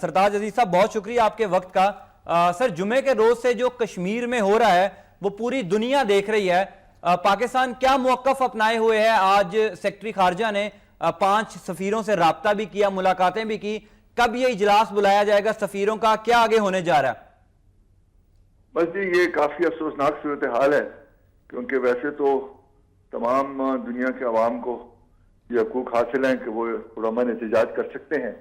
سرتاج عزیز صاحب بہت شکریہ آپ کے وقت کا. سر جمعے کے روز سے جو کشمیر میں ہو رہا ہے وہ پوری دنیا دیکھ رہی ہے. پاکستان کیا موقف اپنائے ہوئے ہے؟ آج سیکرٹری خارجہ نے 5 سفیروں سے رابطہ بھی کیا, ملاقاتیں بھی کی. کب یہ اجلاس بلایا جائے گا سفیروں کا؟ کیا آگے ہونے جا رہا ہے؟ بس جی یہ کافی افسوسناک صورتحال ہے, کیونکہ ویسے تو تمام دنیا کے عوام کو یہ حقوق حاصل ہیں کہ وہ پرامن احتجاج کر سکتے ہیں,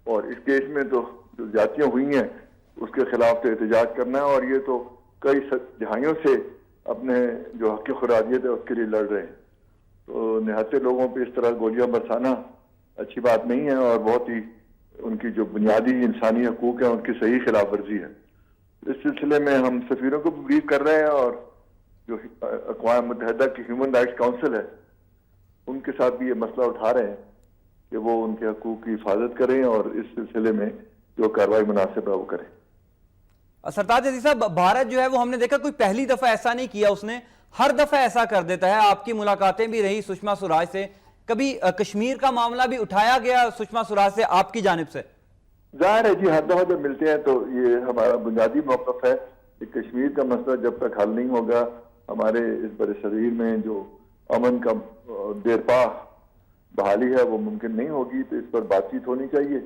اور اس کیس میں تو جو زیادتیاں ہوئی ہیں اس کے خلاف تو احتجاج کرنا ہے, اور یہ تو کئی دہائیوں سے اپنے جو حق خراجیت ہے اس کے لیے لڑ رہے ہیں. تو نہتے لوگوں پہ اس طرح گولیاں برسانا اچھی بات نہیں ہے, اور بہت ہی ان کی جو بنیادی انسانی حقوق ہیں ان کی صحیح خلاف ورزی ہے. اس سلسلے میں ہم سفیروں کو بریف کر رہے ہیں, اور جو اقوام متحدہ کی ہیومن رائٹس کاؤنسل ہے ان کے ساتھ بھی یہ مسئلہ اٹھا رہے ہیں کہ وہ ان کے حقوق کی حفاظت کریں, اور اس سلسلے میں جو کارروائی مناسب ہے وہ کریں. سرتاج عزیز صاحب, بھارت جو ہے وہ ہم نے دیکھا کوئی پہلی دفعہ ایسا نہیں کیا, اس نے ہر دفعہ ایسا کر دیتا ہے. آپ کی ملاقاتیں بھی رہی سشما سوراج سے, کبھی کشمیر کا معاملہ بھی اٹھایا گیا سشما سوراج سے آپ کی جانب سے؟ ظاہر ہے جی, ہر دفعہ جب ملتے ہیں تو یہ ہمارا بنیادی موقف ہے کہ کشمیر کا مسئلہ جب تک حل نہیں ہوگا ہمارے اس بر صغیر میں جو امن کا دیرپا بحالی ہے وہ ممکن نہیں ہوگی. تو اس پر بات چیت ہونی چاہیے,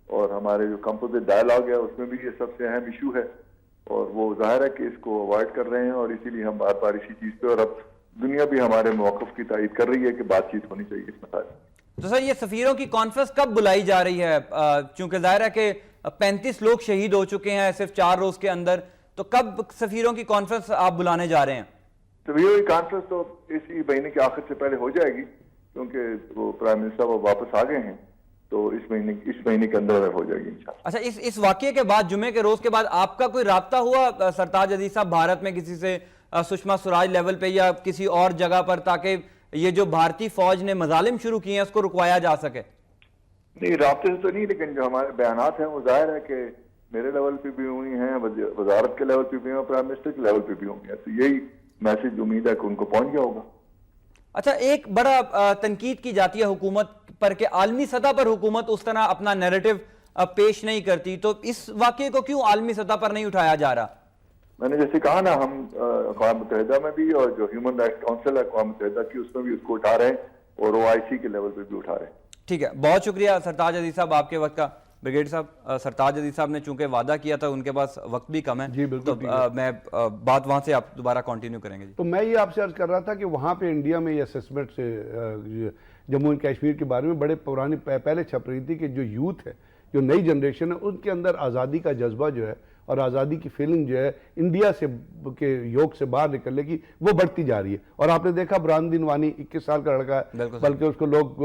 اور ہمارے جو کمپوزٹ ڈائلاگ ہے اس میں بھی یہ سب سے اہم ایشو ہے, اور وہ ظاہر ہے کہ اس کو اوائڈ کر رہے ہیں, اور اسی لیے ہم بار بار اسی چیز پہ, اور اب دنیا بھی ہمارے موقف کی تائید کر رہی ہے کہ بات چیت ہونی چاہیے اس مسائل. تو سر یہ سفیروں کی کانفرنس کب بلائی جا رہی ہے؟ چونکہ ظاہر ہے کہ 35 لوگ شہید ہو چکے ہیں صرف 4 روز کے اندر, تو کب سفیروں کی کانفرنس آپ بلانے جا رہے ہیں؟ سفیروں کی کانفرنس تو اسی مہینے کے آخر سے پہلے ہو جائے گی, کیونکہ وہ پرائم منسٹر وہ واپس آ گئے ہیں, تو اس مہینے کے اندر ہو جائے گی انشاءاللہ. اچھا, اس واقعے کے بعد, جمعے کے روز کے بعد آپ کا کوئی رابطہ ہوا سرتاج عزیز صاحب بھارت میں کسی سے, سشما سوراج لیول پہ یا کسی اور جگہ پر, تاکہ یہ جو بھارتی فوج نے مظالم شروع کیے ہیں اس کو رکوایا جا سکے؟ نہیں, رابطے سے تو نہیں, لیکن جو ہمارے بیانات ہیں وہ ظاہر ہے کہ میرے لیول پہ بھی ہوئی ہیں, وزارت کے لیول پہ بھی ہیں, پرائم منسٹر کے لیول پہ بھی ہوں گے. تو یہی میسج امید ہے کہ ان کو پہنچ گیا ہوگا. اچھا, ایک بڑا تنقید کی جاتی ہے حکومت پر کہ عالمی سطح پر حکومت اس طرح اپنا نیریٹو پیش نہیں کرتی, تو اس واقعے کو کیوں عالمی سطح پر نہیں اٹھایا جا رہا؟ میں نے جیسے کہا نا, ہم اقوام متحدہ میں بھی, اور جو ہیومن رائٹس کاؤنسل ہے اقوام متحدہ کی, اس میں بھی اس کو اٹھا رہے ہیں, اور OIC کے لیول پہ بھی اٹھا رہے ہیں. ٹھیک ہے, بہت شکریہ سرتاج عزیز صاحب آپ کے وقت کا. بریگیڈ صاحب, سرتاج عزیز صاحب نے چونکہ وعدہ کیا تھا, ان کے پاس وقت بھی کم ہے, جی بالکل, تو میں بات وہاں سے آپ دوبارہ کنٹینیو کریں گے. تو میں یہ آپ سے عرض کر رہا تھا کہ وہاں پہ انڈیا میں یہ اسیسمنٹ سے جموں اینڈ کشمیر کے بارے میں بڑے پرانے پہلے چھپ رہی تھی کہ جو یوتھ ہے, جو نئی جنریشن ہے, ان کے اندر آزادی کا جذبہ جو ہے اور آزادی کی فیلنگ جو ہے انڈیا سے کے یوگ سے باہر نکلنے کی, وہ بڑھتی جا رہی ہے. اور آپ نے دیکھا برہان الدین وانی 21 سال کا لڑکا ہے, بلکہ اس کو لوگ,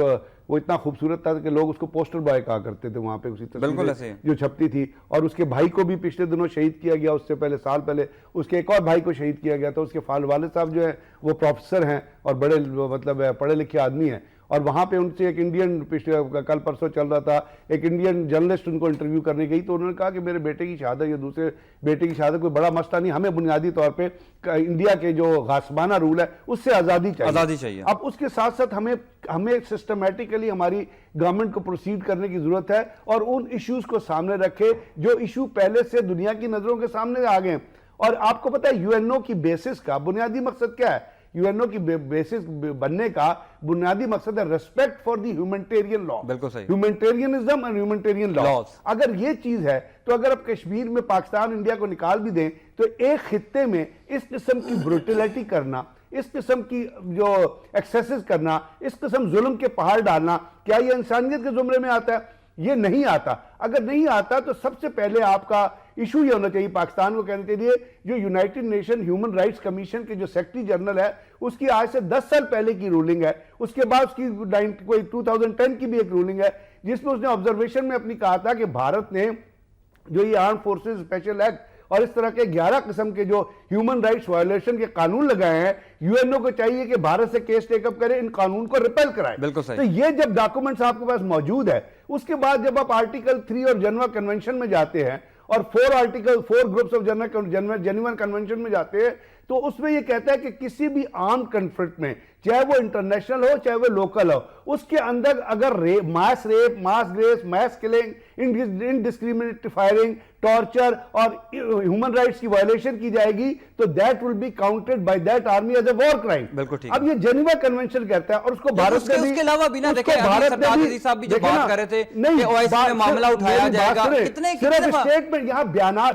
وہ اتنا خوبصورت تھا کہ لوگ اس کو پوسٹر بوائے کہا کرتے تھے وہاں پہ, اسی تصویر جو چھپتی تھی. اور اس کے بھائی کو بھی پچھلے دنوں شہید کیا گیا, اس سے پہلے سال پہلے اس کے ایک اور بھائی کو شہید کیا گیا تھا. اس کے والد صاحب جو ہیں وہ پروفیسر ہیں اور بڑے مطلب پڑھے لکھے آدمی ہیں, اور وہاں پہ ان سے ایک انڈین, کل پرسوں چل رہا تھا, ایک انڈین جرنلسٹ ان کو انٹرویو کرنے گئی, تو انہوں نے کہا کہ میرے بیٹے کی شہادت یا دوسرے بیٹے کی شہادت کوئی بڑا مسئلہ نہیں, ہمیں بنیادی طور پہ انڈیا کے جو غاصبانہ رول ہے اس سے آزادی چاہیے. اب اس کے ساتھ ساتھ ہمیں سسٹمیٹیکلی ہماری گورنمنٹ کو پروسیڈ کرنے کی ضرورت ہے, اور ان ایشوز کو سامنے رکھے جو ایشو پہلے سے دنیا کی نظروں کے سامنے آ گئے. اور آپ کو پتہ ہے UNO کی بیسس کا بنیادی مقصد کیا ہے؟ UNO کی بیسس بننے کا بنیادی مقصد ہے ریسپیکٹ فار دی ہیومنٹیرین لا, بالکل صحیح, ہیومنٹیرینزم اینڈ ہیومنٹیرین لاز. اگر یہ چیز ہے تو اگر آپ کشمیر میں پاکستان انڈیا کو نکال بھی دیں تو ایک خطے میں اس قسم کی بروٹیلٹی کرنا, اس قسم کی جو ایکسیسز کرنا, اس قسم ظلم کے پہاڑ ڈالنا, کیا یہ انسانیت کے زمرے میں آتا ہے؟ یہ نہیں آتا. اگر نہیں آتا تو سب سے پہلے آپ کا ایشو یہ ہونا چاہیے, پاکستان کو کہنے کے لیے جو United nation human rights commission کے جو سیکرٹری جنرل ہے اس کی آج سے 10 سال پہلے کی رولنگ ہے, اس کے بعد اس کی 2010 کی بھی ایک رولنگ ہے, جس میں اس نے آبزرویشن میں اپنی کہا تھا کہ بھارت نے جو یہ آرم فورسز اسپیشل ایکٹ اور اس طرح کے 11 قسم کے جو ہیومن رائٹس وائلیشن کے قانون لگائے ہیں, UNO کو چاہیے کہ بھارت سے کیس ٹیک اپ کرے, ان قانون کو ریپیل کرائے. تو یہ جب ڈاکومنٹس آپ کے پاس موجود ہے, اس کے بعد جب آپ آرٹیکل 3 اور جنیوا کنونشن میں جاتے ہیں اور 4 گروپس آف جنیوا کنونشن میں جاتے ہیں, تو اس میں یہ کہتا ہے کہ کسی بھی عام کنفلکٹ میں چاہے وہ انٹرنیشنل ہو چاہے وہ لوکل ہو اس کے اندر اگر mass rape mass graves mass killing indiscriminate firing torture اور ہیومن رائٹس کی وائلیشن کی جائے گی تو that will be counted by that army as a war crime. بالکل ٹھیک. اب یہ جنیوا کنونشن کہتا ہے اور اس کو بھارت نے بھی اس کے علاوہ بھی نہ دیکھیں سرتاج عزیز صاحب بھی جو بات کر رہے تھے کہ OIC میں معاملہ اٹھایا جائے گا صرف اسٹیٹمنٹ یہاں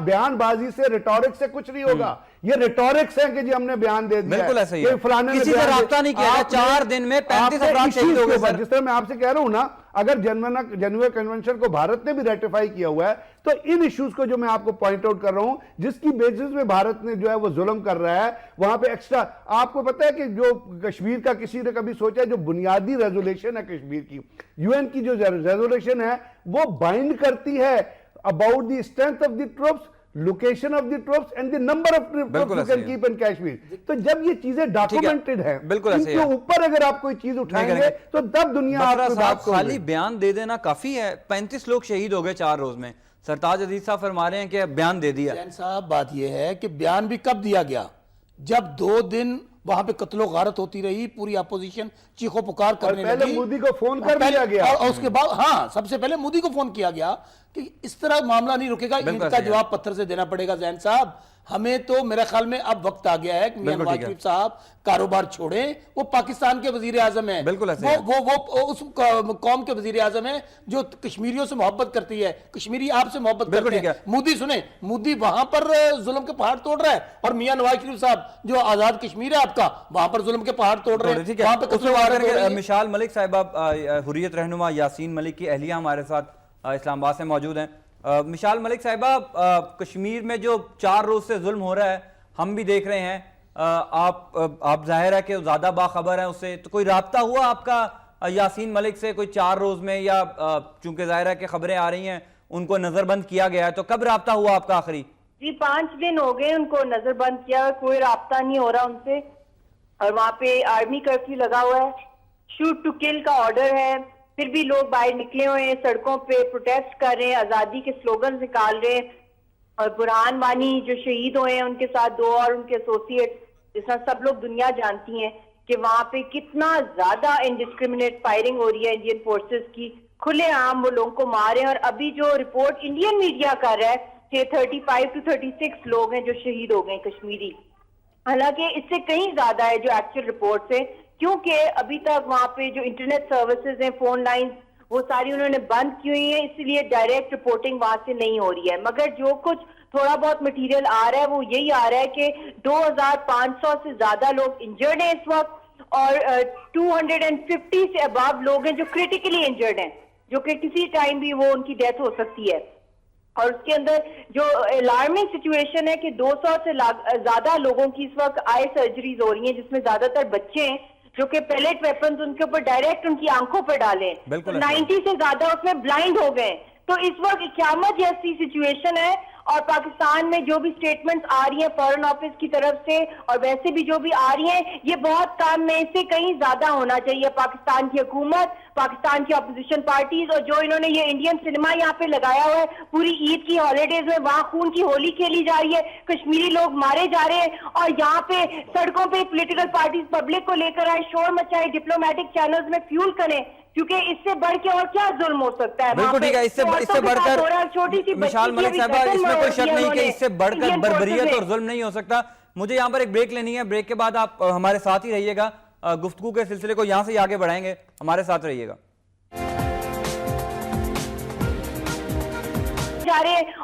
بیان بازی سے ریٹورک سے کچھ نہیں ہوگا. یہ ریٹورکس ہیں کہ جی ہم نے بیان دے دیا بالکل ایسے ہی کسی سے رابطہ نہیں کیا 4 دن میں 35 افراد شہید ہو گئے سر. جس طرح میں آپ سے کہہ رہا ہوں نا اگر جنیوا کنونشن کو بھارت نے بھی ریٹیفائی کیا ہوا ہے تو ان ایشوز کو جو میں آپ کو پوائنٹ آؤٹ کر رہا ہوں جس کی بیسس میں بھارت نے جو ہے وہ ظلم کر رہا ہے وہاں پہ ایکسٹرا آپ کو پتا ہے کہ جو کشمیر کا کسی نے کبھی سوچا جو بنیادی ریزولیشن ہے کشمیر کی UN کی جو ریزولیشن ہے وہ بائنڈ کرتی ہے about the strength of the troops, location of the troops and the number of troops you can keep in Kashmir. تو جب یہ چیزیں ڈاکومنٹڈ ہیں ان کے اوپر اگر آپ کوئی چیز اٹھائیں گے تو تب دنیا آپ کو خالی بیان دے دینا کافی ہے. 35 لوگ شہید ہو گئے 4 روز میں. سرتاج عزیز صاحب فرما رہے ہیں کہ بیان دے دیا. حسین صاحب بات یہ ہے کہ بیان بھی کب دیا گیا جب 2 دن وہاں پہ قتل و غارت ہوتی رہی پوری اپوزیشن چیخو پکار کرنے لگی. پہلے مودی کو فون کر دیا گیا اور اس کے بعد ہاں سب سے پہلے مودی کو فون کیا گیا کہ اس طرح معاملہ نہیں رکے گا ان کا جواب پتھر سے دینا پڑے گا. زین صاحب ہمیں تو میرے خیال میں اب وقت آ گیا ہے کہ میاں نواز شریف صاحب کاروبار چھوڑیں. وہ پاکستان کے وزیر اعظم ہیں وہ اس قوم کے وزیر اعظم ہیں جو کشمیریوں سے محبت کرتی ہے. کشمیری آپ سے محبت کرتے ہیں. مودی سنیں مودی وہاں پر ظلم کے پہاڑ توڑ رہا ہے اور میاں نواز شریف صاحب جو آزاد کشمیر ہے آپ کا وہاں پر ظلم کے پہاڑ توڑ رہے ہیں. وہاں پہ مشال ملک صاحبہ حریت رہنما یاسین ملک کی اہلیہ ہمارے ساتھ اسلام آباد سے موجود ہیں. مشال ملک صاحبہ کشمیر میں جو 4 روز سے ظلم ہو رہا ہے ہم بھی دیکھ رہے ہیں. آپ ظاہر ہے کہ زیادہ باخبر ہیں اس سے تو کوئی رابطہ ہوا آپ کا یاسین ملک سے کوئی 4 روز میں یا چونکہ ظاہر ہے کہ خبریں آ رہی ہیں ان کو نظر بند کیا گیا ہے تو کب رابطہ ہوا آپ کا آخری؟ جی 5 دن ہو گئے ان کو نظر بند کیا کوئی رابطہ نہیں ہو رہا ان سے اور وہاں پہ آرمی کرفیو لگا ہوا ہے. شوٹ ٹو کل کا آرڈر ہے پھر بھی لوگ باہر نکلے ہوئے ہیں سڑکوں پہ پروٹیسٹ کر رہے ہیں آزادی کے سلوگن نکال رہے ہیں. اور برہان وانی جو شہید ہوئے ہیں ان کے ساتھ 2 اور ان کے ایسوسیٹ جس طرح سب لوگ دنیا جانتی ہیں کہ وہاں پہ کتنا زیادہ انڈسکریمنیٹ فائرنگ ہو رہی ہے انڈین فورسز کی. کھلے عام وہ لوگوں کو مارے ہیں اور ابھی جو رپورٹ انڈین میڈیا کر رہا ہے کہ 35 to 36 لوگ ہیں جو شہید ہو گئے کشمیری. حالانکہ اس سے کہیں زیادہ ہے جو ایکچوئل رپورٹ سے کیونکہ ابھی تک وہاں پہ جو انٹرنیٹ سروسز ہیں فون لائنز وہ ساری انہوں نے بند کی ہوئی ہیں اس لیے ڈائریکٹ رپورٹنگ وہاں سے نہیں ہو رہی ہے. مگر جو کچھ تھوڑا بہت مٹیریل آ رہا ہے وہ یہی آ رہا ہے کہ 2500 سے زیادہ لوگ انجرڈ ہیں اس وقت اور 250 سے اباب لوگ ہیں جو کریٹیکلی انجرڈ ہیں جو کہ کسی ٹائم بھی وہ ان کی ڈیتھ ہو سکتی ہے. اور اس کے اندر جو الارمنگ سچویشن ہے کہ 200 سے زیادہ لوگوں کی اس وقت آئی سرجریز ہو رہی ہیں جس میں زیادہ تر بچے ہیں جو کہ پیلیٹ ویپنز ان کے اوپر ڈائریکٹ ان کی آنکھوں پر ڈالیں. 90 سے زیادہ اس میں بلائنڈ ہو گئے. تو اس وقت قیامت جیسی سچویشن ہے اور پاکستان میں جو بھی سٹیٹمنٹس آ رہی ہیں فارن آفس کی طرف سے اور ویسے بھی جو بھی آ رہی ہیں یہ بہت کام میں سے کہیں زیادہ ہونا چاہیے. پاکستان کی حکومت پاکستان کی اپوزیشن پارٹیز اور جو انہوں نے یہ انڈین سنیما یہاں پہ لگایا ہوا ہے پوری عید کی ہالیڈیز میں وہاں خون کی ہولی کھیلی جا رہی ہے کشمیری لوگ مارے جا رہے ہیں اور یہاں پہ سڑکوں پہ پولیٹیکل پارٹیز پبلک کو لے کر آئے شور مچائے ڈپلومیٹک چینلز میں فیول کریں کیونکہ اس سے بڑھ کے اور کیا ظلم ہو سکتا ہے. بالکل ٹھیک ہے. اس سے بڑھ کر مشال ملک صاحبہ اس میں کوئی شک نہیں کہ اس سے بڑھ کر بربریت اور ظلم نہیں ہو سکتا. مجھے یہاں پر ایک بریک لینی ہے. بریک کے بعد آپ ہمارے ساتھ ہی رہیے گا. گفتگو کے سلسلے کو یہاں سے آگے بڑھائیں گے. ہمارے ساتھ رہیے گا.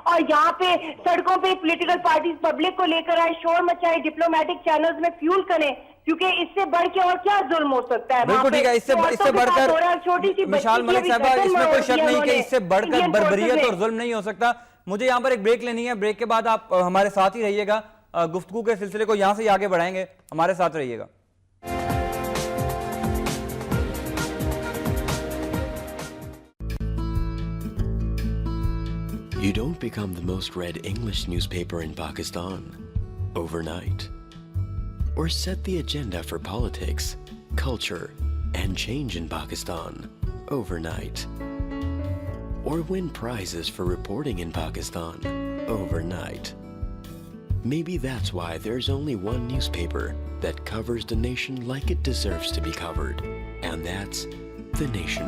اور یہاں پہ سڑکوں پہ پولیٹیکل پارٹیز پبلک کو لے کر آئے شور مچائے ڈپلومیٹک چینلز میں فیول کریں کیونکہ اس سے بڑھ کے اور کیا ظلم ہو سکتا ہے. بالکل ٹھیک ہے. اس سے بڑھ کر مشال ملک صاحبہ اس میں کوئی شک نہیں کہ اس سے بڑھ کر بربریت اور ظلم نہیں ہو سکتا. مجھے یہاں پر ایک بریک لینی ہے. بریک کے بعد آپ ہمارے ساتھ ہی رہیے گا. گفتگو کے سلسلے کو یہاں سے آگے بڑھائیں گے. ہمارے ساتھ رہیے گا. You don't become the most read English newspaper in Pakistan overnight, or set the agenda for politics, culture, and change in Pakistan overnight, or win prizes for reporting in Pakistan overnight. Maybe that's why there's only one newspaper that covers the nation like it deserves to be covered, and that's The Nation.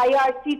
IRC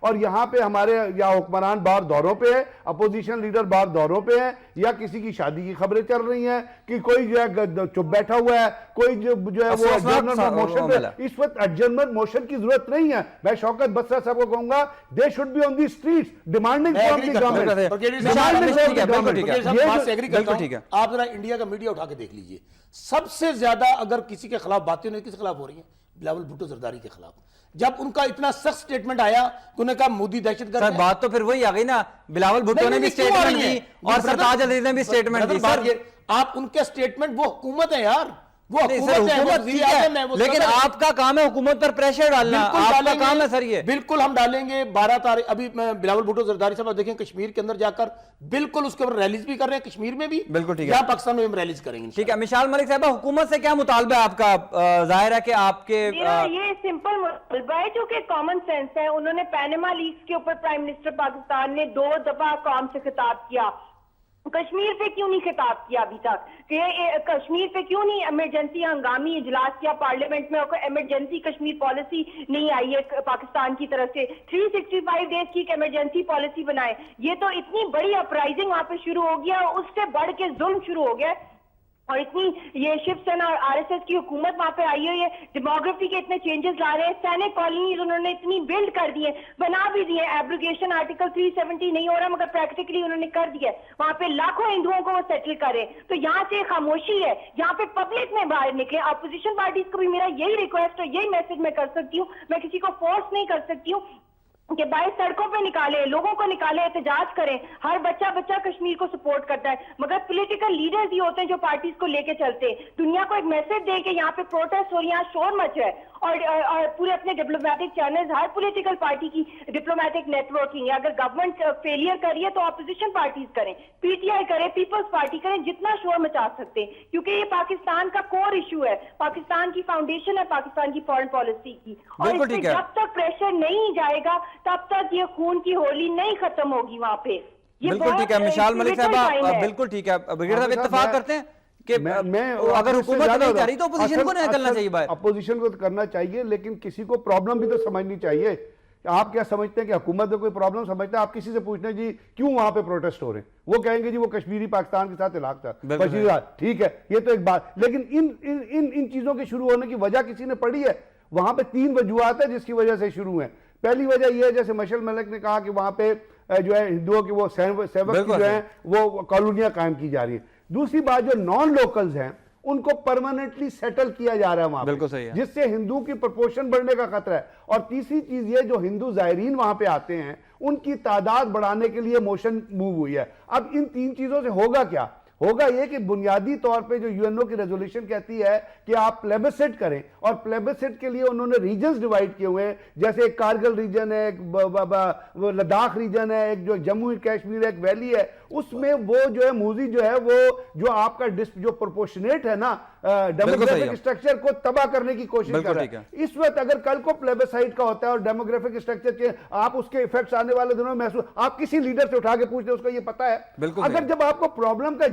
اور یہاں پہ ہمارے یا حکمران باہر دوروں پہ ہے, اپوزیشن لیڈر باہر دوروں پہ ہے, یا کسی کی شادی کی خبریں چل رہی ہیں کہ کوئی جو ہے چپ بیٹھا ہوا ہے, کوئی جو ہے وہ ایڈجرنمنٹ موشن پہ. اس وقت ایڈجرنمنٹ موشن کی ضرورت نہیں ہے. میں شوکت بسرا صاحب کو کہوں گا they should be on the streets demanding from the government. آپ ذرا انڈیا کا میڈیا اٹھا کے دیکھ لیجئے, سب سے زیادہ اگر کسی کے خلاف باتیں کس کے خلاف ہو رہی ہیں, بلاول بھٹو زرداری کے خلاف. جب ان کا اتنا سخت سٹیٹمنٹ آیا تو انہوں نے کہا مودی دہشت گرد ہے. بات تو پھر وہی آ گئی نا, بلاول بھٹو نے بھی سٹیٹمنٹ دی اور سرتاج عزیز نے بھی سٹیٹمنٹ دی. آپ ان کے سٹیٹمنٹ, وہ حکومت ہے یار, وہ حکومت ٹھیک ہے, لیکن آپ کا کام ہے حکومت پر پریشر ڈالنا, آپ کا کام ہے سر یہ. بالکل ہم ڈالیں گے 12 تاریخ. ابھی میں بلاول بھٹو زرداری صاحب دیکھیں کشمیر کے اندر جا کر بالکل اس کے اوپر ریلیز بھی کر رہے ہیں, کشمیر میں بھی, بالکل ٹھیک ہے, یہاں پاکستان میں ہم ریلیز کریں گے. ٹھیک ہے. مشال ملک صاحبہ, حکومت سے کیا مطالبہ ہے آپ کا؟ ظاہر ہے کہ آپ کے یہ سمپل مطالبہ ہے جو کہ کامن سینس ہے. انہوں نے پینما لیکس کے اوپر پرائم منسٹر پاکستان نے 2 دفعہ قوم سے خطاب کیا, کشمیر پہ کیوں نہیں خطاب کیا ابھی تک؟ کہ کشمیر پہ کیوں نہیں ایمرجنسی ہنگامی اجلاس کیا پارلیمنٹ میں؟ ایمرجنسی کشمیر پالیسی نہیں آئی ہے پاکستان کی طرف سے, 365 ڈیز کی ایک ایمرجنسی پالیسی بنائے. یہ تو اتنی بڑی اپرائزنگ وہاں پہ شروع ہو گیا, اس سے بڑھ کے ظلم شروع ہو گیا, اور اتنی یہ شیو سینا اور آر ایس ایس کی حکومت وہاں پہ آئی ہوئی ہے. ڈیموگرافی کے اتنے چینجز لا رہے ہیں, سینک کالونیز انہوں نے اتنی بلڈ کر دی ہیں, بنا بھی دی ہیں. ایبروگیشن آرٹیکل 370 نہیں ہو رہا مگر پریکٹیکلی انہوں نے کر دیا ہے. وہاں پہ لاکھوں ہندوؤں کو وہ سیٹل کرے. تو یہاں سے خاموشی ہے, یہاں پہ پبلک میں باہر نکلے. اپوزیشن پارٹیز کو بھی میرا یہی ریکویسٹ ہے, یہی میسج میں کر سکتی ہوں, میں کسی کو فورس نہیں کر سکتی ہوں کہ باہر سڑکوں پہ نکالے, لوگوں کو نکالے, احتجاج کریں. ہر بچہ کشمیر کو سپورٹ کرتا ہے, مگر پولیٹیکل لیڈرز ہی ہوتے ہیں جو پارٹیز کو لے کے چلتے ہیں. دنیا کو ایک میسج دے کہ یہاں پہ پروٹیسٹ ہو رہی ہے, یہاں شور مچ ہے, اور پورے اپنے ڈپلومیٹک چینلز, ہر پولیٹیکل پارٹی کی ڈپلومیٹک نیٹ ورکنگ ہے. اگر گورنمنٹ فیلئر کر رہی ہے تو اپوزیشن پارٹیز کریں, پی ٹی آئی کرے, پیپلز پارٹی کریں, جتنا شور مچا سکتے ہیں, کیونکہ یہ پاکستان کا کور ایشو ہے, پاکستان کی فاؤنڈیشن ہے پاکستان کی فارن پالیسی کی. اور اس پہ جب تک پریشر نہیں جائے گا تب تک یہ خون کی ہولی نہیں ختم ہوگی وہاں پہ. بالکل ٹھیک ہے. مشال ملک صاحبہ, بالکل ٹھیک ہے. برگیڈیئر صاحب اتفاق کرتے ہیں کہ اگر حکومت نہیں چاہ رہی تو اپوزیشن کو نہیں کرنا چاہیے باہر. اپوزیشن کو کرنا چاہیے, لیکن کسی کو پرابلم بھی تو سمجھنی چاہیے. آپ کیا سمجھتے ہیں کہ حکومت میں کوئی پرابلم سمجھتے ہیں؟ آپ کسی سے پوچھنے جی کیوں وہاں پہ پروٹیسٹ ہو رہے ہیں, وہ کہیں گے جی وہ کشمیری پاکستان کے ساتھ علاقہ تھا, بشیر ٹھیک ہے, یہ تو ایک بات. لیکن ان چیزوں کے شروع ہونے کی وجہ کسی نے پڑھی ہے؟ وہاں پہ 3 وجوہات ہیں جس کی وجہ سے شروع ہیں. پہلی وجہ یہ ہے, جیسے مشل ملک نے کہا کہ وہاں پہ جو ہے ہندوؤں کی وہ سیوک جو ہیں وہ کالونیاں قائم کی جا رہی ہیں. دوسری بات, جو نان لوکلز ہیں ان کو پرماننٹلی سیٹل کیا جا رہا ہے وہاں پہ, جس سے ہندو کی پرپورشن بڑھنے کا خطرہ ہے. اور تیسری چیز یہ, جو ہندو زائرین وہاں پہ آتے ہیں ان کی تعداد بڑھانے کے لیے موشن موو ہوئی ہے. اب ان 3 چیزوں سے ہوگا کیا؟ ہوگا یہ کہ بنیادی طور پہ جو یو این او کی ریزولوشن کہتی ہے کہ آپ پلیبسٹ کریں, اور پلیبسٹ کے لیے انہوں نے ریجنز ڈیوائیڈ کیے ہوئے ہیں, جیسے ایک کارگل ریجن ہے, ایک لداخ ریجن ہے, ایک جو جموں کشمیر ہے, ایک ویلی ہے. اس میں وہ جو ہے موزی جو ہے وہ جو آپ کا جو پرپورشنیٹ ہے نا ڈیموگرافک اسٹرکچر کو تباہ کرنے کی کوشش کر رہا ہے. اس وقت اگر کل کو پلیبسائٹ کا ہوتا ہے اور ڈیموگرافک اسٹرکچر آپ اس کے ایفیکٹس آنے والے دنوں میں محسوس, آپ کسی لیڈر سے اٹھا کے پوچھتے ہیں, اس کو یہ پتا ہے. اگر جب آپ کو پرابلم کا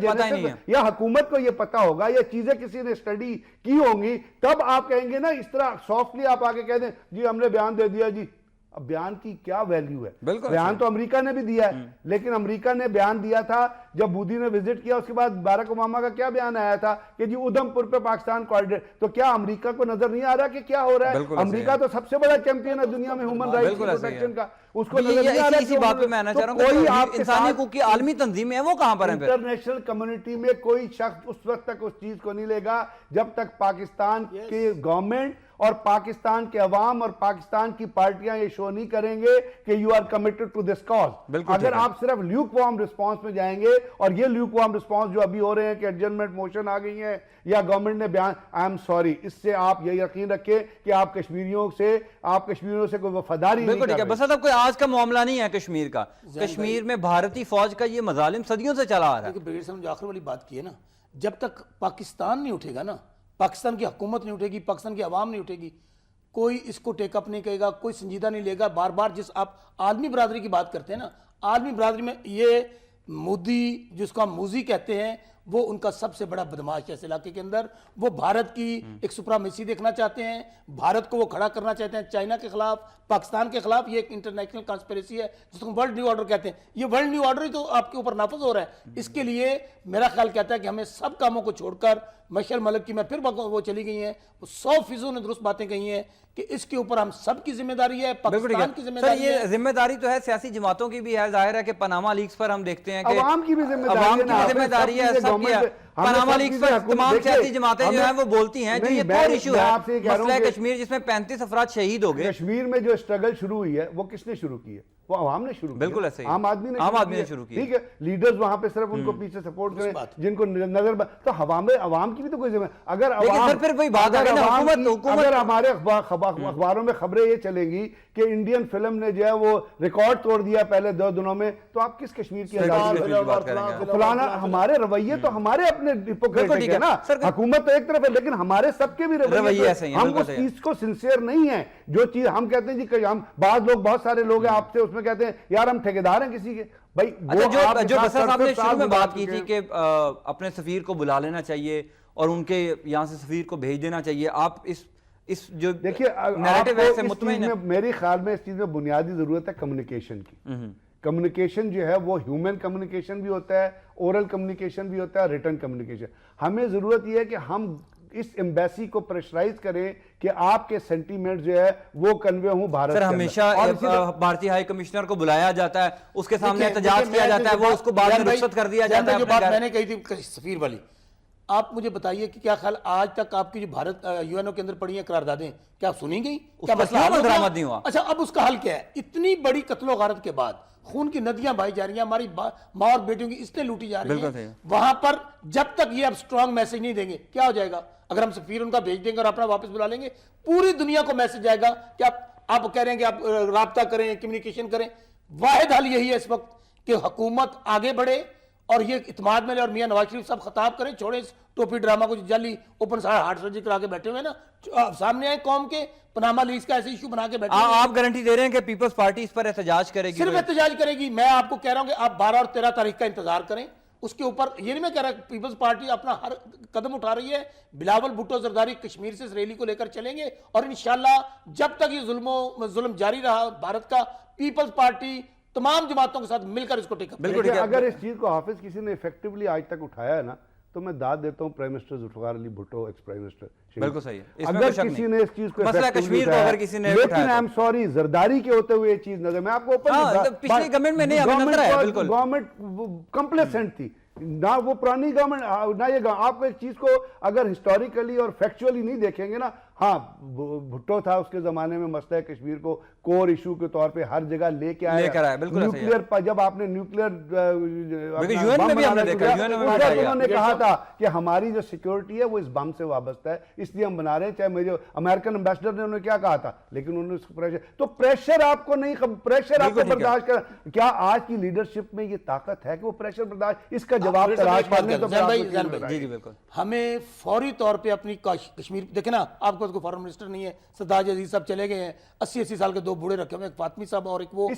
یا حکومت کو یہ پتا ہوگا, یا چیزیں کسی نے اسٹڈی کی ہوں گی, تب آپ کہیں گے نا اس طرح سافٹلی آپ آگے کہہ دیں جی ہم نے بیان دے دیا جی. اب بیان کی کیا ویلیو ہے؟ بیان تو امریکہ نے بھی دیا ہے, لیکن امریکہ نے بیان دیا تھا جب مودی نے وزٹ کیا, اس کے بعد باراک اوباما کا کیا بیان آیا تھا کہ جی ادھم پور پہ پاکستان کوارڈر. تو کیا امریکہ کو نظر نہیں آ رہا کہ کیا ہو رہا ہے؟ امریکہ تو سب سے بڑا چیمپئن ہے دنیا میں ہیومن رائٹس کی پروٹیکشن کا, اس کو نظر نہیں آ رہا. اسی بات پہ میں آنا چاہ رہا ہوں کہ انسانی حقوق کی عالمی تنظیم ہے وہ کہاں پر ہے؟ انٹرنیشنل کمیونٹی میں کوئی شخص اس وقت تک اس چیز کو نہیں لے گا جب تک پاکستان کی گورنمنٹ اور پاکستان کے عوام اور پاکستان کی پارٹیاں یہ شو نہیں کریں گے کہ you are committed to this cause. اگر آپ صرف لیوک وارم رسپانس میں جائیں گے, اور یہ لیوک وارم رسپانس جو ابھی ہو رہے ہیں کہ ایڈجرنمنٹ موشن آ گئی ہیں یا گورنمنٹ نے بیان, آئی ایم سوری, اس سے آپ یہ یقین رکھیں کہ آپ کشمیریوں سے کوئی وفاداری نہیں کر رہے. بس اب کوئی آج کا معاملہ نہیں ہے کشمیر کا. کشمیر میں بھارتی فوج کا یہ مظالم صدیوں سے چلا آ رہا ہے. برگیڈیئر صاحب نے آخر والی بات کی ہے نا, جب تک پاکستان نہیں اٹھے گا نا, پاکستان کی حکومت نہیں اٹھے گی, پاکستان کی عوام نہیں اٹھے گی, کوئی اس کو ٹیک اپ نہیں کرے گا, کوئی سنجیدہ نہیں لے گا. بار بار جس آپ عالمی برادری کی بات کرتے ہیں نا, عالمی برادری میں یہ مودی جس کو ہم موزی کہتے ہیں, وہ ان کا سب سے بڑا بدماش ہے اس علاقے کے اندر. وہ بھارت کی ایک سپرامیسی دیکھنا چاہتے ہیں, بھارت کو وہ کھڑا کرنا چاہتے ہیں چائنا کے خلاف, پاکستان کے خلاف. یہ ایک انٹرنیشنل کانسپیریسی ہے جس کو ورلڈ نیو آرڈر کہتے ہیں. یہ ورلڈ نیو آرڈر ہی تو آپ کے اوپر نافذ ہو رہا ہے. اس کے لیے میرا خیال کہتا ہے کہ ہمیں سب کاموں کو چھوڑ کر, مشعل ملک کی میں پھر وہ چلی گئی ہیں, 100% نے درست باتیں کہی ہیں کہ اس کے اوپر ہم سب کی ذمہ داری ہے, پاکستان کی ذمہ سر داری ہے. یہ ذمہ داری تو ہے سیاسی جماعتوں کی بھی ہے, ظاہر ہے کہ پاناما لیکس پر ہم دیکھتے ہیں کہ عوام کی بھی ذمہ داری ہے, عوام کی بھی ذمہ داری ہے, سب کی ہے. پاناما لیکس پر تمام سیاسی جماعتیں جو ہیں وہ بولتی ہیں جو یہ کور ایشو ہے مسئلہ کشمیر جس میں 35 افراد شہید ہو گئے. کشمیر میں جو اسٹرگل شروع ہوئی ہے وہ کس نے شروع کی ہے؟ وہ عوام نے شروع کی. بالکل ایسے ہی عام آدمی نے شروع کی. ٹھیک ہے, لیڈرز وہاں پہ صرف ان کو پیچھے سپورٹ کریں جن کو نظر, تو عوام کی بھی تو کوئی ذمہ. اگر ہمارے اخباروں میں خبریں یہ چلیں گی کہ انڈین فلم نے جو ہے وہ ریکارڈ توڑ دیا پہلے 2 دنوں میں, تو آپ کس کشمیر کی فلانا, ہمارے رویے تو ہمارے اپنے ہپوکریٹک ہے نا. حکومت تو ایک طرف ہے لیکن ہمارے سب کے بھی رویے ایسے ہیں, ہم اس چیز کو سنسیئر نہیں ہیں. جو چیز ہم کہتے ہیں جی کہ ہم بعض لوگ, بہت سارے لوگ ہیں آپ سے اس میں کہتے ہیں یار ہم ٹھیکیدار ہیں کسی کے. بھائی جو بسر صاحب نے شروع میں بات کی تھی کہ اپنے سفیر کو بلا لینا چاہیے اور ان کے یہاں سے سفیر کو بھیج دینا چاہیے, آپ اس جو دیکھیے نیریٹو ہے سے مطمئن ہیں؟ میری خیال میں اس چیز میں بنیادی ضرورت ہے کمیونیکیشن کی. کمیونیکیشن جو ہے وہ ہیومن کمیونیکیشن بھی ہوتا ہے, اورل کمیونیکیشن بھی ہوتا ہے, ریٹن کمیونیکیشن. ہمیں ضرورت یہ ہے کہ ہم اس ایمبیسی کو پریشرائز کریں کہ آپ کے سینٹیمنٹ جو ہے وہ کنوے ہوں بھارت. سر ہمیشہ بھارتی ہائی کمشنر کو بلایا جاتا ہے, اس کے سامنے احتجاج کیا جاتا ہے, وہ اس کو بعد میں رخصت کر دیا جاتا ہے. جو بات میں نے کہی تھی سفیر والی, آپ مجھے بتائیے کہ کیا خیال آج تک آپ کی جو بھارت یو این او کے اندر پڑی ہیں قراردادیں کیا سنی گئی؟ کیا مسئلہ درآمد نہیں ہوا؟ اچھا اب اس کا حل کیا ہے؟ اتنی بڑی قتل و غارت کے بعد خون کی ندیاں بہائی جا رہی ہیں, ہماری ماں اور بیٹیوں کی اس نے لوٹی جا رہی ہیں, وہاں پر جب تک یہ اب سٹرونگ میسج نہیں دیں گے کیا ہو جائے گا؟ اگر ہم سفیر ان کا بھیج دیں گے اور اپنا واپس بلا لیں گے, پوری دنیا کو میسج جائے گا کہ آپ کہہ رہے ہیں کہ آپ رابطہ کریں, کمیونیکیشن کریں. واحد حل یہی ہے اس وقت کہ حکومت آگے بڑھے اور یہ اعتماد میں لے, اور میاں نواز شریف صاحب خطاب کریں, چھوڑیں اس ٹوپی ڈرامہ کو, جعلی اوپن ہارٹ سرجری کرا کے بیٹھے ہوئے نا, سامنے آئے قوم کے, پاناما لیکس کا ایسے ایشو بنا کے بیٹھے ہوئے. آپ گارنٹی دے رہے ہیں کہ پیپلز پارٹی اس پر احتجاج کرے گی؟ صرف احتجاج کرے گی. میں آپ کو کہہ رہا ہوں کہ آپ 12 اور 13 تاریخ کا انتظار کریں. اس کے اوپر یہ نہیں میں کہہ رہا کہ پیپلز پارٹی اپنا ہر قدم اٹھا رہی ہے. بلاول بھٹو زرداری کشمیر سے اس ریلی کو لے کر چلیں گے, اور انشاءاللہ جب تک یہ ظلم جاری رہا بھارت کا, پیپلز پارٹی تمام جماعتوں کے ساتھ مل کر اس کو ٹیک اپ. بالکل, اگر اس چیز کو حافظ کسی نے ایفیکٹولی آج تک اٹھایا ہے نا, تو میں داد دیتا ہوں prime minister Zulfiqar Ali Bhutto, ex prime minister. بالکل صحیح ہے, اگر کسی نے اس چیز کو مسئلہ کشمیر کو اگر کسی نے لیکن آئی ایم سوری زرداری کے ہوتے ہوئے یہ چیز نظر, میں آپ کو پچھلی گورنمنٹ میں نہیں ہمیں نظر آیا. بالکل گورنمنٹ کمپلیسنٹ تھی نہ, وہ پرانی گورنمنٹ نہ یہ. آپ کو ایک چیز کو اگر ہسٹوریکلی اور فیکچولی نہیں دیکھیں گے نا, ہاں بھٹو تھا اس کے زمانے میں مسئلہ کشمیر کو کور ایشو کے طور پہ ہر جگہ لے کے آیا. نیوکلیئر جب آپ نے انہوں نے کہا تھا کہ ہماری جو سیکیورٹی ہے وہ اس بم سے وابستہ ہے, اس لیے ہم بنا رہے ہیں. چاہے میرے امریکن امبیسڈر نے انہوں نے کیا کہا تھا, لیکن انہوں نے پریشر, تو پریشر آپ کو نہیں, پریشر آپ کو برداشت کر. کیا آج کی لیڈرشپ میں یہ طاقت ہے کہ وہ پریشر برداشت, اس کا جواب تلاش کرنے. تو ہمیں فوری طور پہ اپنی کشمیر دیکھیں نا, آپ کو فارن منسٹر نہیں ہے, سردار عزیز صاحب چلے گئے ہیں, 80 سال کے 2 بوڑھے رکھے ہوئے, ایک فاطمی صاحب اور ایک وہ.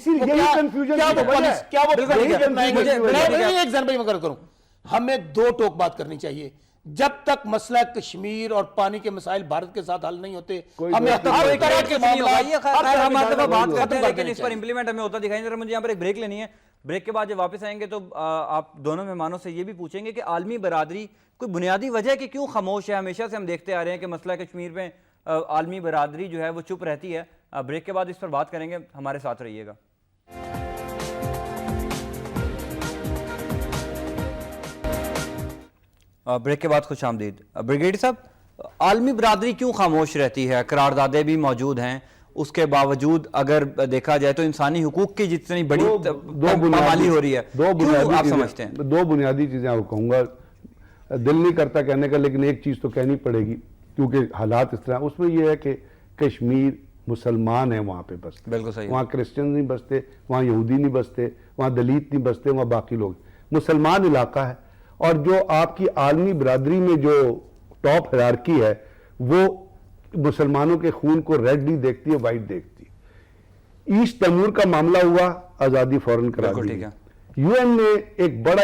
ہمیں 2 ٹوک بات کرنی چاہیے. جب تک مسئلہ کشمیر اور پانی کے مسائل بھارت کے ساتھ حل نہیں ہوتے, ہمیں بات کرتے ہیں لیکن اس پر امپلیمنٹ ہمیں ہوتا دکھائی نہیں دے رہا. مجھے یہاں پر ایک بریک لینی ہے. بریک کے بعد جب واپس آئیں گے تو آپ دونوں مہمانوں سے یہ بھی پوچھیں گے کہ عالمی برادری کوئی بنیادی وجہ کہ کیوں خاموش ہے. ہمیشہ سے ہم دیکھتے آ رہے ہیں کہ مسئلہ کشمیر میں عالمی برادری جو ہے وہ چپ رہتی ہے. بریک کے بعد اس پر بات کریں گے, ہمارے ساتھ رہیے گا. بریک کے بعد خوش آمدید. بریگیڈیئر صاحب, عالمی برادری کیوں خاموش رہتی ہے؟ قراردادیں بھی موجود ہیں, اس کے باوجود اگر دیکھا جائے تو انسانی حقوق کی جتنی بڑی پامالی ہو رہی ہے, کیوں آپ سمجھتے ہیں؟ 2 بنیادی چیزیں آپ کو کہوں گا, دل نہیں کرتا کہنے کا, لیکن ایک چیز تو کہنی پڑے گی کیونکہ حالات اس طرح. اس میں یہ ہے کہ کشمیر مسلمان ہیں وہاں پہ بستے, بالکل صحیح, وہاں کرسچن نہیں بستے, وہاں یہودی نہیں بستے, وہاں دلیت نہیں بستے, وہاں باقی لوگ. مسلمان علاقہ ہے, اور جو آپ کی عالمی برادری میں جو ٹاپ ہیرارکی ہے وہ مسلمانوں کے خون کو ریڈ نہیں دیکھتی ہے, وائٹ دیکھتی. ایسٹ تیمور کا معاملہ ہوا, آزادی فوراً کرا دی. یو این نے ایک بڑا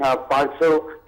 500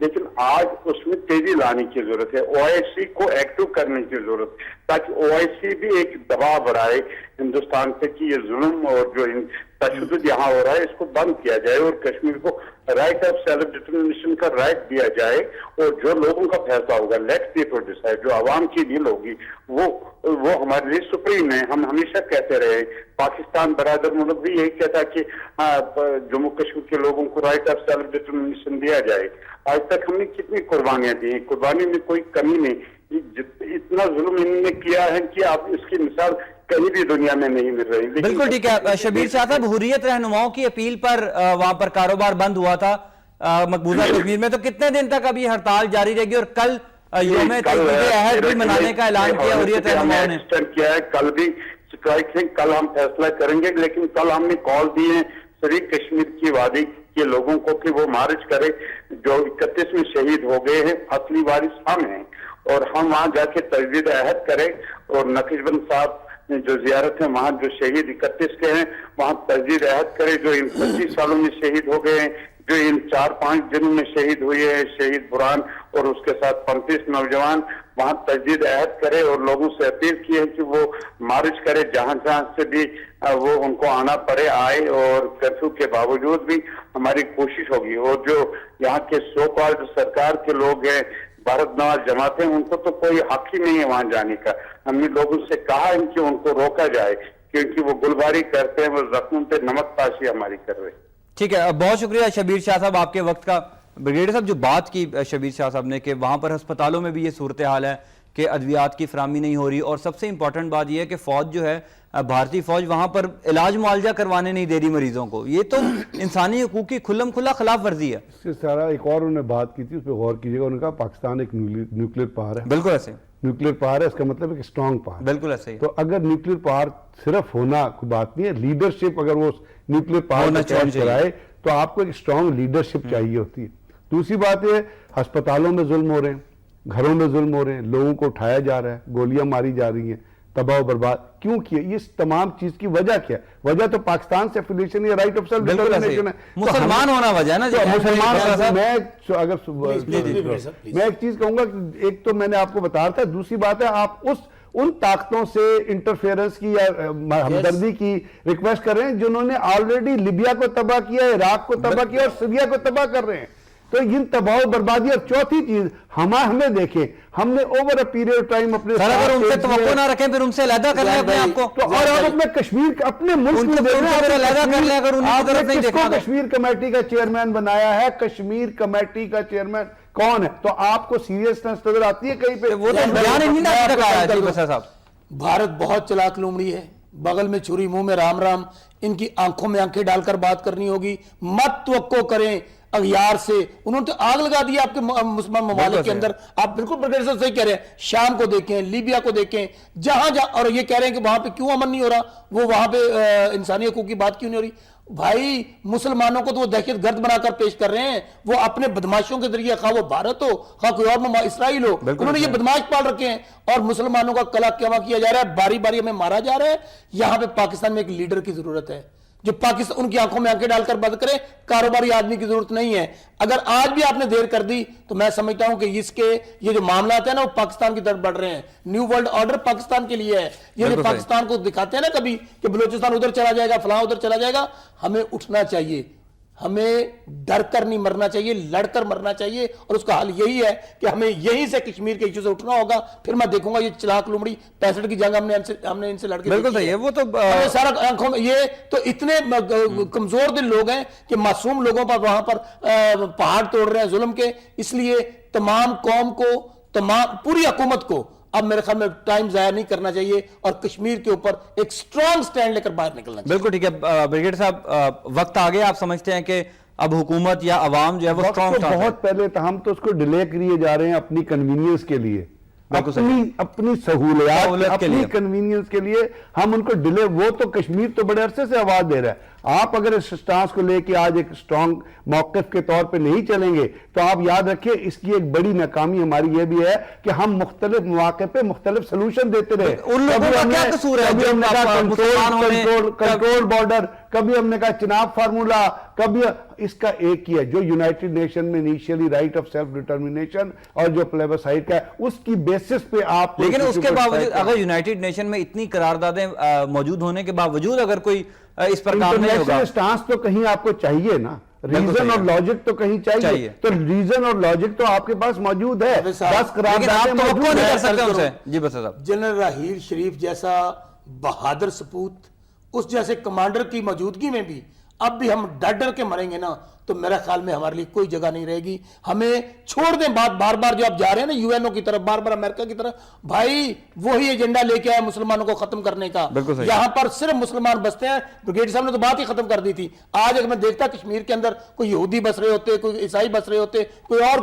لیکن آج اس میں تیزی لانے کی ضرورت ہے, OIC کو ایکٹیو کرنے کی ضرورت ہے, تاکہ OIC بھی ایک دباؤ بڑھائے ہندوستان پہ کہ یہ ظلم اور جو تشدد یہاں ہو رہا ہے اس کو بند کیا جائے, اور کشمیر کو رائٹ آف سیلف ڈٹرمنیشن کا رائٹ دیا جائے, اور جو لوگوں کا فیصلہ ہوگا لیٹ پیپل ڈیسائیڈ, جو عوام کی ڈیل ہوگی وہ ہمارے لیے سپریم ہے. ہم ہمیشہ کہتے رہے, پاکستان برادر ملک بھی یہی کہتا کہ جموں کشمیر کے لوگوں کو رائٹ آف سیلف ڈٹرمنیشن دیا جائے. آج تک ہم نے کتنی قربانیاں دی ہیں, قربانی میں کوئی کمی نہیں. اتنا ظلم انہوں نے کیا ہے کہ آپ اس کی مثال کہیں بھی دنیا میں نہیں مل رہی. بالکل ٹھیک ہے. شبیر شاہ صاحب, حریت رہنماؤں کی اپیل پر وہاں پر کاروبار بند ہوا تھا مقبوضہ کشمیر میں, تو کتنے دن تک ابھی ہڑتال جاری رہے گی؟ اور کل یوم تجدید عہد بھی منانے کا اعلان کیا حریت رہنماؤں نے. کیا ہے کل بھی کل ہم فیصلہ کریں گے, لیکن کل ہم نے کال دی ہے سری کشمیر کی وادی کے لوگوں کو کہ وہ مارچ کرے. جو 31 میں شہید ہو گئے ہیں اصلی وارث ہم ہیں, اور ہم وہاں جا کے تجدید عہد کریں, اور نقش بند صاحب جو زیارت ہے وہاں جو شہید 31 کے ہیں وہاں تجدید عہد کرے, جو ان 25 سالوں میں شہید ہو گئے ہیں, جو ان 4-5 دنوں میں شہید ہوئے ہیں, شہید برہان اور اس کے ساتھ 35 نوجوان, وہاں تجدید عہد کرے, اور لوگوں سے اپیل کی ہے کہ وہ مارچ کرے, جہاں جہاں سے بھی وہ ان کو آنا پڑے آئے, اور کرفیو کے باوجود بھی ہماری کوشش ہوگی. اور جو یہاں کے سو کالڈ سرکار کے لوگ ہیں, بھارت نواز جماعتیں, ان کو تو کوئی حق ہی نہیں ہے وہاں جانے کا. ہم نے لوگوں سے کہا ہے کہ ان کو روکا جائے, کیونکہ وہ گلباری کرتے ہیں, وہ زخموں پہ نمک پاشی ہماری کر رہے ہیں. ٹھیک ہے, بہت شکریہ شبیر شاہ صاحب آپ کے وقت کا. بریگیڈیئر صاحب, جو بات کی شبیر شاہ صاحب نے کہ وہاں پر ہسپتالوں میں بھی یہ صورتحال ہے کہ ادویات کی فراہمی نہیں ہو رہی, اور سب سے امپورٹنٹ بات یہ ہے کہ فوج جو ہے, بھارتی فوج وہاں پر علاج معالجہ کروانے نہیں دے رہی مریضوں کو. یہ تو انسانی حقوق کی کھلم کھلا خلاف ورزی ہے. اس سے سارا ایک اور انہوں نے بات کی تھی, اس پہ غور کیجیے گا. انہوں نے کہا پاکستان ایک نیوکلیر پاور ہے. بالکل ایسے نیوکلیر پاور ہے, اس کا مطلب ایک اسٹرانگ پاور. بالکل ایسے ہی. تو اگر نیوکلیر پاور صرف ہونا کوئی بات نہیں ہے, لیڈرشپ اگر وہ نیوکلیر پاور کرائے تو آپ کو ایک اسٹرانگ لیڈرشپ چاہیے ہوتی ہے. دوسری بات یہ, ہسپتالوں میں ظلم ہو رہے ہیں, گھروں میں ظلم ہو رہے ہیں, لوگوں کو اٹھایا جا رہا ہے, گولیاں ماری جا رہی ہیں, تباہ و برباد کیوں کیا؟ یہ تمام چیز کی وجہ کیا ہے؟ وجہ تو پاکستان سے افیلیشن یا رائٹ آف سیلف ڈٹرمنیشن ہے. مسلمان ہونا وجہ ہے نا. مسلمان, میں ایک چیز کہوں گا, ایک تو میں نے آپ کو بتا تھا, دوسری بات ہے آپ ان طاقتوں سے انٹرفیئرنس کی یا ہمدردی کی ریکویسٹ کر رہے ہیں جنہوں نے آلریڈی لیبیا کو تباہ کیا, عراق کو تباہ کیا, اور سیریا کو تباہ کر رہے ہیں. تو ان تباہ و بربادی. اور چوتھی چیز, ہمیں دیکھیں, ہم نے over a period of time اپنے اگر ان سے توقع نہ رکھیں پھر ان سے علیحدہ کر لیں اپنے آپ کو. تو اور آپ اپنے کشمیر اپنے ملک میں علیحدہ کر لیں. اگر ان کی طرف نہیں دیکھا, کشمیر کمیٹی کا چیئرمین بنایا ہے, کشمیر کمیٹی کا چیئرمین کون ہے؟ تو آپ کو سیریسنس نظر آتی ہے کہیں پہ؟ وہ تو بیان ہی نہیں لگایا جی بسا صاحب. بھارت بہت چلاک لومڑی ہے, بغل میں چھری منہ میں رام رام. ان کی آنکھوں میں آنکھیں ڈال کر بات کرنی ہوگی. مت توقع کریں اغیار سے. انہوں نے تو آگ لگا دی آپ کے مسلمان ممالک کے اندر. آپ بالکل بریگیڈیئر صاحب صحیح کہہ رہے ہیں. شام کو دیکھیں, لیبیا کو دیکھیں, جہاں اور یہ کہہ رہے ہیں کہ وہاں پہ کیوں امن نہیں ہو رہا, وہ وہاں پہ انسانی حقوق کی بات کیوں نہیں ہو رہی. بھائی مسلمانوں کو تو وہ دہشت گرد بنا کر پیش کر رہے ہیں. وہ اپنے بدماشوں کے ذریعے, خواہ وہ بھارت ہو خواہ کوئی اور اسرائیل ہو, انہوں نے یہ بدماش پال رکھے ہیں, اور مسلمانوں کا کلا کما کیا جا رہا ہے, باری باری ہمیں مارا جا رہا ہے. یہاں پہ پاکستان میں ایک لیڈر کی ضرورت ہے جو پاکستان ان کی آنکھوں میں آنکھیں ڈال کر بات کرے. کاروباری آدمی کی ضرورت نہیں ہے. اگر آج بھی آپ نے دیر کر دی تو میں سمجھتا ہوں کہ اس کے یہ جو معاملات ہیں نا وہ پاکستان کی طرف بڑھ رہے ہیں. نیو ورلڈ آرڈر پاکستان کے لیے ہے. یہ جو پاکستان کو دکھاتے ہیں نا کبھی کہ بلوچستان ادھر چلا جائے گا, فلاں ادھر چلا جائے گا, ہمیں اٹھنا چاہیے. ہمیں ڈر کر نہیں مرنا چاہیے, لڑ کر مرنا چاہیے. اور اس کا حل یہی ہے کہ ہمیں یہیں سے کشمیر کے ایشو سے اٹھنا ہوگا. پھر میں دیکھوں گا یہ چلاک لومڑی 65 کی جنگ ہم نے ان سے لڑ کے بالکل صحیح ہے. وہ تو سارا آنکھوں میں, یہ تو اتنے کمزور دل لوگ ہیں کہ معصوم لوگوں پر وہاں پر پہاڑ توڑ رہے ہیں ظلم کے. اس لیے تمام قوم کو, تمام پوری حکومت کو اب میرے خیال میں ٹائم ضائع نہیں کرنا چاہیے, اور کشمیر کے اوپر ایک سٹرانگ سٹینڈ لے کر باہر نکلنا چاہیے. بالکل ٹھیک ہے. بریگیڈیئر صاحب, وقت آگے آپ سمجھتے ہیں کہ اب حکومت یا عوام جو ہے وہ سٹرانگ بہت پہلے تھا, ہم تو اس کو ڈیلے کریے جا رہے ہیں اپنی کنوینئنس کے لیے, اپنی سہولیات, اپنی کنوینئنس کے لیے ہم ان کو ڈیلے. وہ تو کشمیر تو بڑے عرصے سے آواز دے رہا ہے. آپ اگر اس سٹانس کو لے کے آج ایک سٹرانگ موقف کے طور پہ نہیں چلیں گے تو آپ یاد رکھیں اس کی ایک بڑی ناکامی ہماری یہ بھی ہے کہ ہم مختلف مواقع پہ مختلف سلوشن دیتے رہے. ان لوگوں کا کیا قصور ہے کنٹرول بارڈر, کبھی ہم نے کہا چناب فارمولا، کبھی اس کا ایک ہی ہے جو یونائٹڈ نیشن میں initially right of self determination اور جو پلیبسائٹ کا ہے اس کی بیسس پہ آپ، لیکن اس کے باوجود اگر یونائٹڈ نیشن میں اتنی قراردادیں موجود ہونے کے باوجود اگر کوئی اس پر کام نہیں ہوگا، سٹانس تو کہیں آپ کو چاہیے نا، ریزن اور لاجک تو کہیں چاہیے، تو ریزن اور لاجک تو آپ کے پاس موجود ہے، بس لیکن آپ توقع نہیں کر سکتے ان سے۔ جی بس صاحب، جنرل راحیل شریف جیسا بہادر سپوت، اس جیسے کمانڈر کی موجودگی میں بھی اب بھی ہم ڈر ڈر کے مریں گے نا، تو میرا خیال میں ہمارے لیے کوئی جگہ نہیں رہے گی۔ ہمیں چھوڑ دیں بات، بار بار جو آپ جا رہے ہیں نا یو این او کی طرف، بار بار امریکہ کی طرف، بھائی وہی ایجنڈا لے کے آئے مسلمانوں کو ختم کرنے کا، یہاں پر صرف مسلمان بستے ہیں۔ بریگیڈیئر صاحب نے تو بات ہی ختم کر دی تھی۔ آج اگر میں دیکھتا کشمیر کے اندر کوئی یہودی بس رہے ہوتے، کوئی عیسائی بس رہے ہوتے، کوئی اور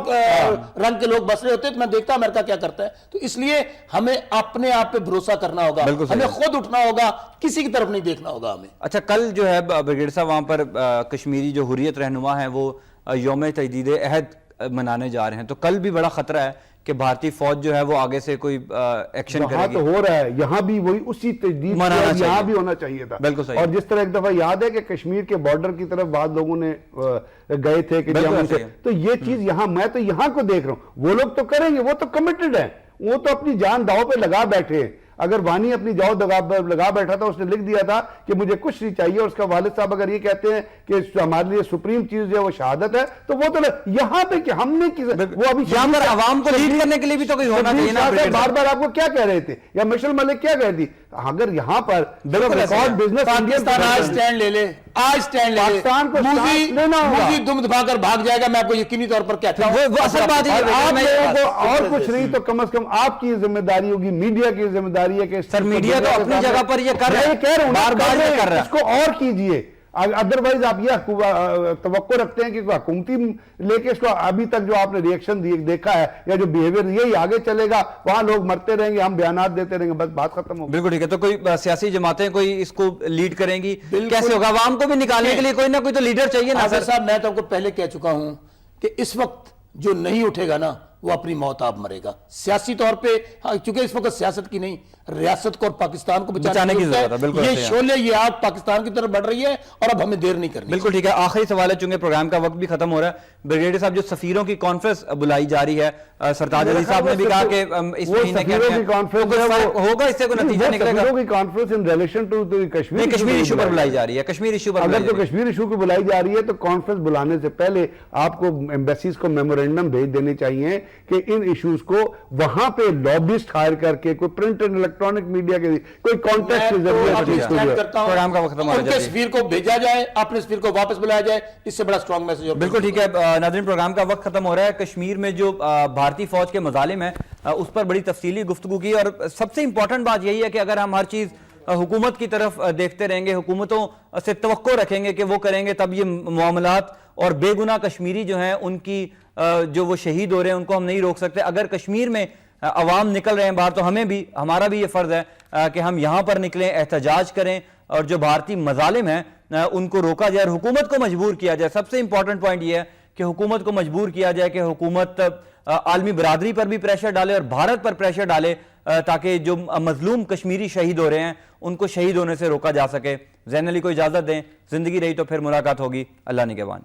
رنگ کے لوگ بس رہے ہوتے، تو میں دیکھتا امریکہ کیا کرتا ہے۔ تو اس لیے ہمیں اپنے آپ پہ بھروسہ کرنا ہوگا، ہمیں خود اٹھنا ہوگا، کسی کی طرف نہیں دیکھنا ہوگا ہمیں۔ اچھا، کل جو ہے بریگیڈیئر صاحب وہاں پر کشمیری جو حریت رہنما ہیں وہ یوم تجدید عہد منانے جا رہے ہیں، تو کل بھی بڑا خطرہ ہے کہ بھارتی فوج جو ہے وہ آگے سے کوئی ایکشن کرے گی۔ تو ہو رہا ہے یہاں بھی وہی اسی تجدید یہاں بھی ہونا چاہیے تھا، بالکل صحیح۔ اور جس طرح ایک دفعہ یاد ہے کہ کشمیر کے بارڈر کی طرف بعض لوگوں نے گئے تھے کہ تو یہ چیز یہاں، میں تو یہاں کو دیکھ رہا ہوں، وہ لوگ تو کریں گے، وہ تو کمیٹڈ ہیں، وہ تو اپنی جان داؤ پہ لگا بیٹھے ہیں۔ اگر وانی اپنی جاؤ لگا بیٹھا تھا، اس نے لکھ دیا تھا کہ مجھے کچھ نہیں چاہیے، اور اس کا والد صاحب اگر یہ کہتے ہیں کہ ہمارے لیے سپریم چیز ہے وہ شہادت ہے، تو وہ تو یہاں پہ کہ ہم نے وہ ابھی یہاں پر عوام کو لیڈ کرنے کے لیے بھی تو کوئی ہونا چاہیے نا۔ بار بار آپ کو کیا کہہ رہے تھے، یا مشل ملک کیا کہہ دی، اگر یہاں پر ریکارڈ بزنس پاکستان آج سٹینڈ لے لے، آج سٹینڈ لے لے، پاکستان کو لینا ہوگا، موزی دم دبا کر بھاگ جائے گا، میں آپ کو یقینی طور پر کہتا ہوں۔ وہ اصل بات ہے، آپ لوگوں کو اور کچھ نہیں تو کم از کم آپ کی ذمہ داری ہوگی، میڈیا کی ذمہ داری ہے کہ سر میڈیا تو اپنی جگہ پر یہ کر رہا ہے، کہہ رہا ہوں بار بار یہ کر رہا ہے، اس کو اور کیجئے۔ ادروائز آپ یہ توقع رکھتے ہیں کہ حکومتی لے کے اس کو ابھی تک جو آپ نے ریئیکشن دیکھا ہے یا جو بیہیویئر یہی آگے چلے گا، وہاں لوگ مرتے رہیں گے، ہم بیانات دیتے رہیں گے، بس بات ختم ہوگی۔ بالکل ٹھیک ہے۔ تو کوئی سیاسی جماعتیں کوئی اس کو لیڈ کریں گی، کیسے ہوگا؟ عوام کو بھی نکالنے کے لیے کوئی نہ کوئی تو لیڈر چاہیے نا سر صاحب۔ میں تو آپ کو پہلے کہہ چکا ہوں کہ اس وقت جو نہیں اٹھے گا نا وہ اپنی موت آپ مرے گا سیاسی طور پہ، چونکہ اس وقت سیاست کی نہیں، ریاست کو اور پاکستان کو بچانے کی ضرورت ہے۔ بالکل، یہ شعلے، یہ آگ پاکستان کی طرف بڑھ رہی ہے اور اب ہمیں دیر نہیں کرنی۔ بالکل ٹھیک ہے۔ آخری سوال ہے، چونکہ پروگرام کا وقت بھی ختم ہو رہا ہے، بریگیڈیئر صاحب جو سفیروں کی کانفرنس بلائی جا رہی ہے، سرتاج علی صاحب نے بھی کہا کہ اس مہینے کے ہوگا، اس سے کوئی نتیجہ نکلے گا؟ سفیروں کی conference in relation to Kashmir issue پر بلائی جا رہی ہے، کشمیر ایشو پر اگر تو کشمیر ایشو کو بلائی جا رہی ہے تو کانفرنس بلانے سے پہلے آپ کو ایمبیسیز کو میمورینڈم بھیج دینے چاہیے کہ ان ایشوز کو وہاں پہ لابسٹ ہائر کر کے کوئی پرنٹ اینڈ الیکٹرانک میڈیا کے کوئی کانٹیکٹ کے ذریعے پروگرام کا وقت ختم ہو رہا ہے، ان کے سفیر کو بھیجا جائے، اپنے سفیر کو واپس بلایا جائے، اس سے بڑا سٹرونگ میسج۔ بالکل ٹھیک ہے ناظرین، پروگرام کا وقت ختم ہو رہا ہے۔ کشمیر میں جو بھارتی فوج کے مظالم ہیں اس پر بڑی تفصیلی گفتگو کی، اور سب سے امپورٹنٹ بات یہی ہے کہ اگر ہم ہر چیز حکومت کی طرف دیکھتے رہیں گے، حکومتوں سے توقع رکھیں گے کہ وہ کریں گے، تب یہ معاملات اور بے گناہ کشمیری جو ہیں ان کی جو وہ شہید ہو رہے ہیں ان کو ہم نہیں روک سکتے۔ اگر کشمیر میں عوام نکل رہے ہیں باہر تو ہمارا بھی یہ فرض ہے کہ ہم یہاں پر نکلیں، احتجاج کریں، اور جو بھارتی مظالم ہیں ان کو روکا جائے اور حکومت کو مجبور کیا جائے۔ سب سے امپورٹنٹ پوائنٹ یہ ہے کہ حکومت کو مجبور کیا جائے کہ حکومت عالمی برادری پر بھی پریشر ڈالے اور بھارت پر پریشر ڈالے تاکہ جو مظلوم کشمیری شہید ہو رہے ہیں ان کو شہید ہونے سے روکا جا سکے۔ زین علی کو اجازت دیں، زندگی رہی تو پھر ملاقات ہوگی۔ اللہ نگہبان۔